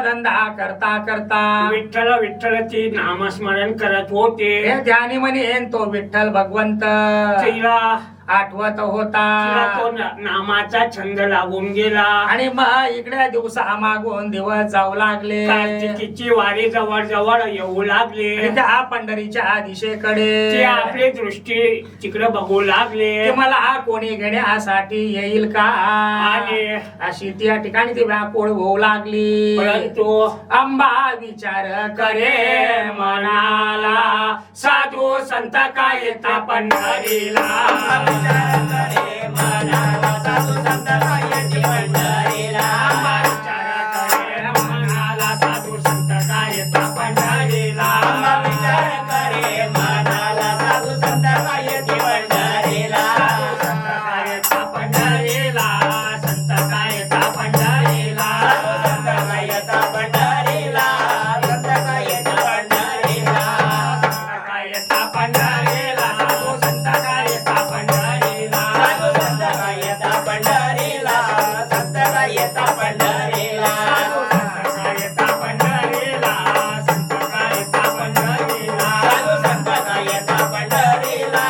धंदा करता करता विठ्ठल विठ्ठलची नामस्मरण करत होते. हे ध्यानी म्हणेन तो विठ्ठल भगवंत तिला आठवत होता. तो नामाचा छंद लागून गेला आणि मग इकडे दिवसा मागून दिवस जाऊ लागले. कार्तिकीची वारी जवळ जवळ येऊ लागली. आणि त्या पंढरीच्या दिशेकडे ते आपली दृष्टी तिकडे बघू लागले की मला कोणी घेण्यासाठी येईल का, आणि अशी त्या ठिकाणी ती व्याकुळ होऊ लागली. परंतु अंबा विचार करे मनाला, साधू संत काय येता पंढरीला. करे मनाला, साधू संत काय येते पंढरीला. अंबा विचार करे मनाला, साधू संत काय येता पंढरीला. अंबा विचार करे मनाला, साधू संत काय येते पंढरीला. संत काय येता पंढरीला, संत काय येता पंढरीला. संत काय येता पंढरीला, संत काय येता पंढरीला. संत काय येता पंढरीला, साधू संत काय येता पंढरीला. साधू संत काय येता पंढरीला, संत काय येता पंढरीला. साधू संत काय येता पंढरीला, संत काय येता पंढरीला. साधू संत काय येता पंढरीला,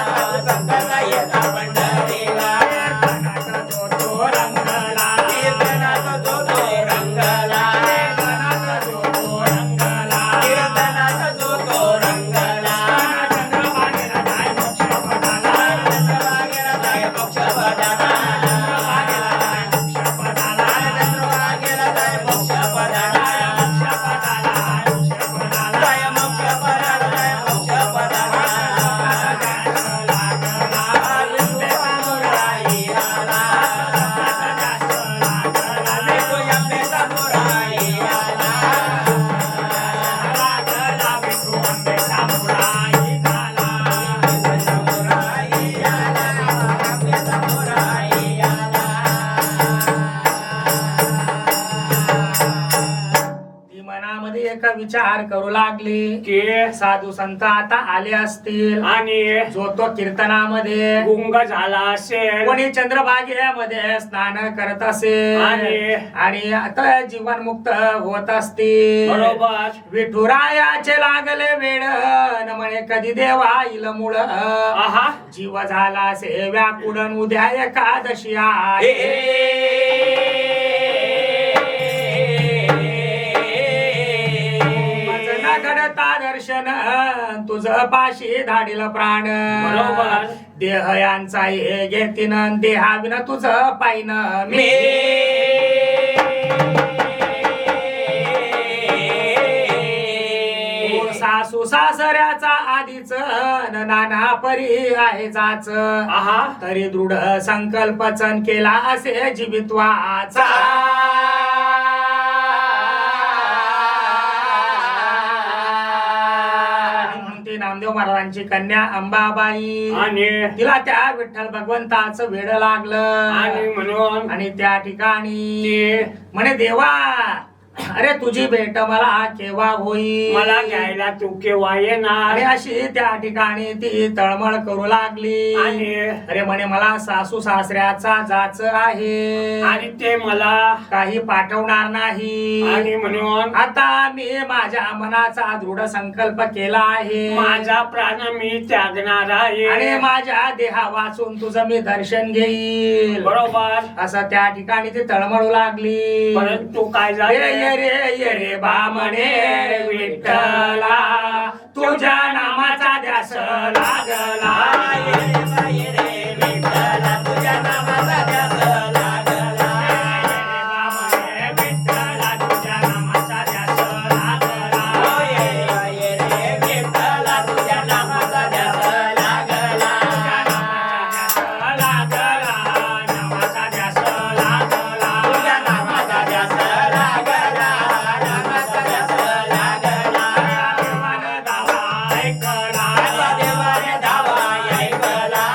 संत काय येता पंढरीला. कीर्तनाचा जो तो रंगला, कीर्तनाचा जो तो रंगला, कीर्तनाचा जो तो रंगला, कीर्तनाचा जो तो रंगला. चंद्रभागेला जाय मोक्षपदाला, चंद्रभागेला जाय मोक्षपदाला, चंद्रभागेला जाय मोक्षपदाला, चंद्रभागेला जाय मोक्षपदाला, मोक्षपदाला, मोक्षपदाला, जाय मोक्षपदाला, जाय मोक्षपदाला. ती मनामध्ये एक विचार करू लागली की साधू संत आता आले असतील आणि जो तो कीर्तनामध्ये गुंग झाला असेल, कोणी चंद्रभागेमध्ये स्नान करत असेल आणि आता जीवनमुक्त होत असतील. बरोबर. विठुरायाचे लागले वेड न म्हणे कधी देवा येईल मुळ. आहा, जीव झाला से व्याकुळन उद्या एकादशी आहे. न घडता दर्शन तुझ पाशी धाडील प्राण. बरोबर. देह यांचा हे घेतीन देहाविन तुझ पाहिन मी. सासू सासऱ्याचा आधीच नाना परी आहे जाच. आहा, तरी दृढ संकल्प चन केला असे जीवित्वाचा. म्हणून ती नामदेव महाराजांची कन्या अंबाबाई आणि तिला त्या विठ्ठल भगवंताचं वेड लागलं. आणि म्हणून आणि त्या ठिकाणी म्हणे देवा अरे तुझी भेट मला केव्हा होईल, मला घ्यायला तू केव्हा आणि येणार. अशी त्या ठिकाणी ती तळमळ करू लागली. आणि अरे म्हणे मला सासू सासऱ्याचा जाच आहे आणि ते मला काही पाठवणार नाही. आणि म्हणून आता मी माझ्या मनाचा दृढ संकल्प केला आहे. माझा प्राण मी त्यागणार आणि आहे. माझ्या देहा वाचून तुझं मी दर्शन घेईल. बरोबर. असं त्या ठिकाणी ती तळमळू लागली. परंतु काय ये झालं, ये रे ये रे बामणे विठ्ठला तुझ्या नामाचा ध्यास लागला. ये रे बा ये रे विठ्ठला तुझ्या नामाचा ध्यास लागला. ये रे बामणे विठ्ठला तुझ्या नामाचा ध्यास लागला. ये रे बा ये रे विठ्ठला तुझ्या नामाचा ध्यास लागला. तुझ्या नामाचा ध्यास लागला, नामाचा ध्यास लागला. तुझ्या नामाचा ध्यास लागला. देवाने धावा ऐकला,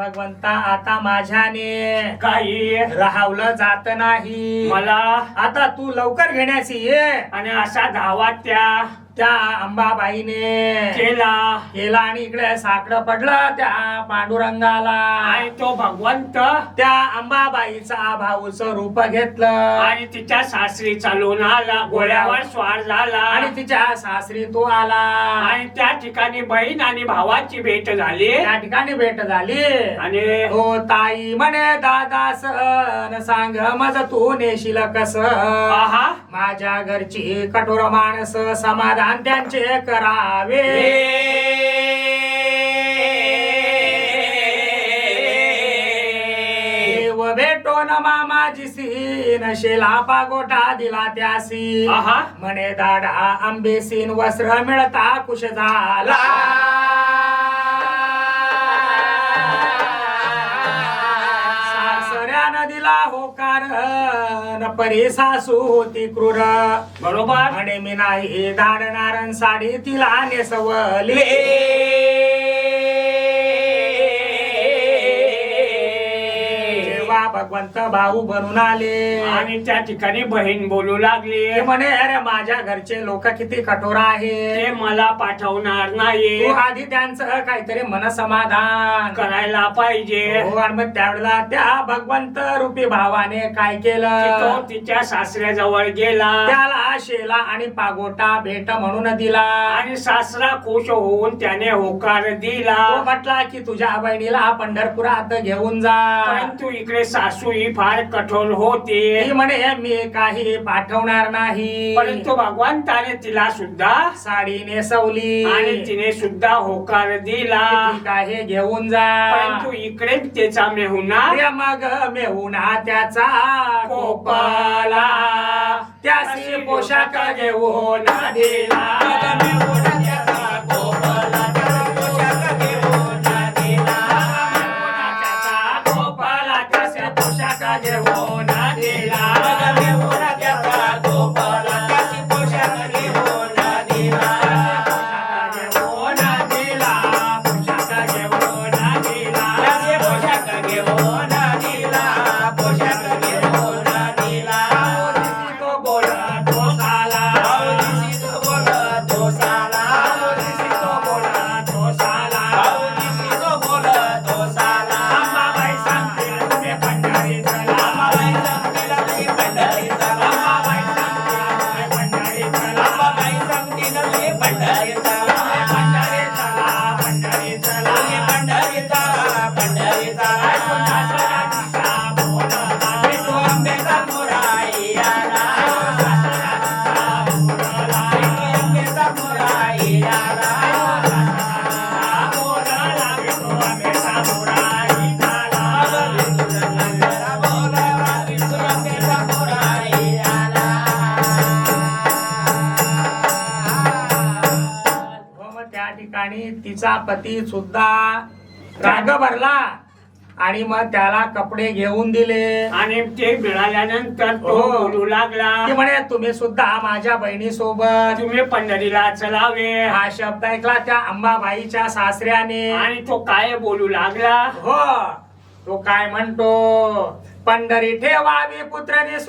भगवंता आता माझ्याने काही राहावलं जात नाही. मला आता तू लवकर घेण्याची ये. आणि असा धावा त्या अंबाबाईने केला आणि इकडे साकडं पडलं त्या पांडुरंगाला. आणि तो भगवंत त्या अंबाबाईचा भाऊचं रूप घेतलं आणि तिच्या सासरी चालून आला, घोड्यावर स्वार झाला आणि तिच्या सासरी तो आला. आणि त्या ठिकाणी बहीण आणि भावाची भेट झाली. त्या ठिकाणी भेट झाली आणि हो ताई म्हणे दादा सन सांग मज तू नेशील कस. आहा, माझ्या घरची कठोर माणस समाधान त्यांचे करावे. देव भेटो न मामाजीसी नशेला पागोटा दिला त्यासी. आहा, म्हणे दाडा आंबेसीन वस्त्र मिळता कुश झाला. सासऱ्यानं दिला होकार न परी सासू होती क्रूर. बरोबर. म्हणे मी नाही दाडणार साडी तिला नेसवली. जेव्हा भगवंत भाऊ बनून आले आणि त्या ठिकाणी बहीण बोलू लागली, ते म्हणे अरे माझ्या घरचे लोक किती कठोर आहे, ते मला पाठवणार नाही, तू आधी त्यांचं काहीतरी मन समाधान करायला पाहिजे. हो. आणि मग त्यावेळेला त्या भगवंत रूपी भावाने काय तो केलं, तिच्या सासऱ्याजवळ गेला त्याला शेला आणि पागोटा भेट म्हणून दिला. आणि सासरा खुश होऊन त्याने होकार दिला. तो म्हटला की तुझ्या बहिणीला पंढरपुरात घेऊन जा. परंतु इकडे सासू ही फार कठोर होती. ती म्हणे मी काही पाठवणार नाही. परंतु भगवंताने तिला सुद्धा साडी नेसवली आणि तिने सुद्धा होकार दिला. ठीक आहे घेऊन जा. परंतु इकडे त्याचा मेहुणा प्रिय मग मेहुणा त्याचा कोपला, त्यासी पोशाख घेऊन दिला. तिचा पती सुद्धा राग भरला आणि मग त्याला कपडे घेऊन दिले. आणि ते मिळाल्यानंतर तो हो. बोलू लागला की म्हणे तुम्ही सुद्धा माझ्या बहिणी सोबत तुम्ही पंढरीला चलावे. हा शब्द ऐकला त्या अंबाबाईच्या सासऱ्याने. आणि तो काय बोलू लागला, हो तो काय म्हणतो, पंढरी ठेवावी पुत्रने